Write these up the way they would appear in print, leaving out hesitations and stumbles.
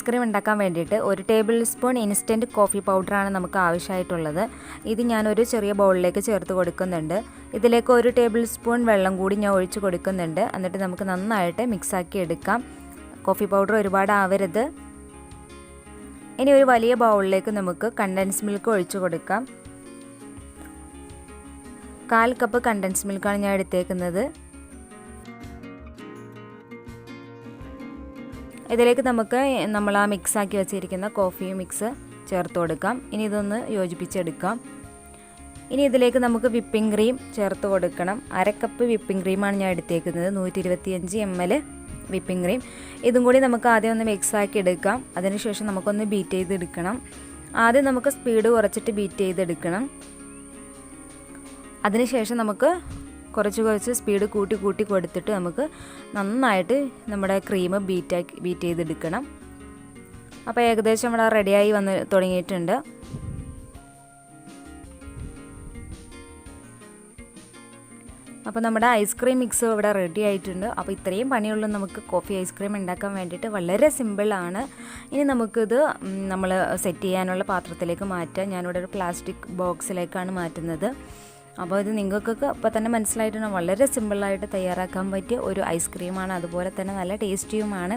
Ice cream ഉണ്ടാക്കാൻ വേണ്ടിയിട്ട് 1 table spoon instant coffee പൗഡറാണ് നമുക്ക് ആവശ്യമായിട്ടുള്ളത്. ഇത് ഞാനൊരു ചെറിയ ബൗളിലേക്ക് ചേർത്ത് കൊടുക്കുന്നുണ്ട്. ഇതിലേക്ക് 1 ടേബിൾ സ്പൂൺ വെള്ളം കൂടി ഞാൻ ഒഴിച്ച് കൊടുക്കുന്നുണ്ട്. എന്നിട്ട് നമുക്ക് നന്നായിട്ട് മിക്സാക്കി എടുക്കാം. കോഫി പൗഡർ ഒരുപാട് ആവരുത്. ഇനി ഒരു വലിയ ബൗളിലേക്ക് നമുക്ക് കണ്ടൻസ് മിൽക്ക് ഒഴിച്ച് കൊടുക്കാം. 1/4 കപ്പ് കണ്ടൻസ് മിൽക്കാണ് ഞാൻ എടുത്തേക്കുന്നത്. ഇതിലേക്ക് നമുക്ക് നമ്മൾ ആ മിക്സാക്കി വെച്ചിരിക്കുന്ന കോഫി മിക്സ് ചേർത്ത് കൊടുക്കാം. ഇനി ഇതൊന്ന് യോജിപ്പിച്ചെടുക്കാം. ഇനി ഇതിലേക്ക് നമുക്ക് വിപ്പിംഗ് ക്രീം ചേർത്ത് കൊടുക്കണം. 1/2 കപ്പ് വിപ്പിംഗ് ക്രീമാണ് ഞാൻ എടുത്തേക്കുന്നത്. 125 ml വിപ്പിംഗ് ക്രീം. ഇതും കൂടി നമുക്ക് ആദ്യം ഒന്ന് മിക്സാക്കി എടുക്കാം. അതിനുശേഷം നമുക്കൊന്ന് ബീറ്റ് ചെയ്തെടുക്കണം. ആദ്യം നമുക്ക് സ്പീഡ് കുറച്ചിട്ട് ബീറ്റ് ചെയ്തെടുക്കണം. അതിനുശേഷം നമുക്ക് കുറച്ച് സ്പീഡ് കൂട്ടി കൊടുത്തിട്ട് നമുക്ക് നന്നായിട്ട് നമ്മുടെ ക്രീം ബീറ്റ് ചെയ്തെടുക്കണം. അപ്പോൾ ഏകദേശം ഇവിടെ റെഡിയായി വന്ന് തുടങ്ങിയിട്ടുണ്ട്. അപ്പോൾ നമ്മുടെ ഐസ്ക്രീം മിക്സ് ഇവിടെ റെഡി ആയിട്ടുണ്ട്. അപ്പോൾ ഇത്രയും പണിയുള്ളൂ നമുക്ക് കോഫി ഐസ്ക്രീം ഉണ്ടാക്കാൻ വേണ്ടിയിട്ട്. വളരെ സിമ്പിളാണ്. ഇനി നമുക്കിത് നമ്മൾ സെറ്റ് ചെയ്യാനുള്ള പാത്രത്തിലേക്ക് മാറ്റാം. ഞാനിവിടെ ഒരു പ്ലാസ്റ്റിക് ബോക്സിലേക്കാണ് മാറ്റുന്നത്. അപ്പോൾ ഇത് നിങ്ങൾക്കൊക്കെ ഇപ്പോൾ തന്നെ മനസ്സിലായിട്ടുണ്ട്. വളരെ സിമ്പിളായിട്ട് തയ്യാറാക്കാൻ പറ്റിയ ഒരു ഐസ്ക്രീമാണ്. അതുപോലെ തന്നെ നല്ല ടേസ്റ്റിയുമാണ്.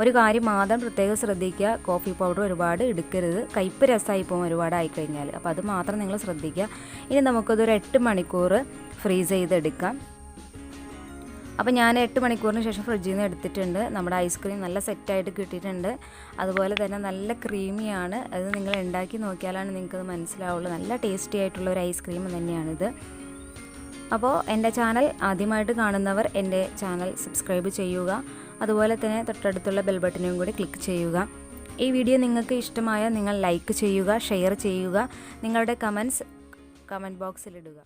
ഒരു കാര്യം മാത്രം പ്രത്യേകം ശ്രദ്ധിക്കുക, കോഫി പൗഡർ ഒരുപാട് എടുക്കരുത്. കയ്പ്പ് രസമായി പോകും ഒരുപാട് ആയിക്കഴിഞ്ഞാൽ. അപ്പോൾ അത് മാത്രം നിങ്ങൾ ശ്രദ്ധിക്കുക. ഇനി നമുക്കതൊരു 8 മണിക്കൂർ ഫ്രീസ് ചെയ്തെടുക്കാം. അപ്പോൾ ഞാൻ 8 മണിക്കൂറിന് ശേഷം ഫ്രിഡ്ജിൽ നിന്ന് എടുത്തിട്ടുണ്ട്. നമ്മുടെ ഐസ്ക്രീം നല്ല സെറ്റായിട്ട് കിട്ടിയിട്ടുണ്ട്. അതുപോലെ തന്നെ നല്ല ക്രീമിയാണ്. അത് നിങ്ങൾ ഉണ്ടാക്കി നോക്കിയാലാണ് നിങ്ങൾക്കത് മനസ്സിലാവുള്ളൂ. നല്ല ടേസ്റ്റി ആയിട്ടുള്ള ഒരു ഐസ്ക്രീം തന്നെയാണിത്. അപ്പോൾ എൻ്റെ ചാനൽ ആദ്യമായിട്ട് കാണുന്നവർ എൻ്റെ ചാനൽ സബ്സ്ക്രൈബ് ചെയ്യുക. അതുപോലെ തന്നെ തൊട്ടടുത്തുള്ള ബെൽ ബട്ടനും കൂടി ക്ലിക്ക് ചെയ്യുക. ഈ വീഡിയോ നിങ്ങൾക്ക് ഇഷ്ടമായാൽ നിങ്ങൾ ലൈക്ക് ചെയ്യുക, ഷെയർ ചെയ്യുക. നിങ്ങളുടെ കമൻറ്റ് ബോക്സിലിടുക.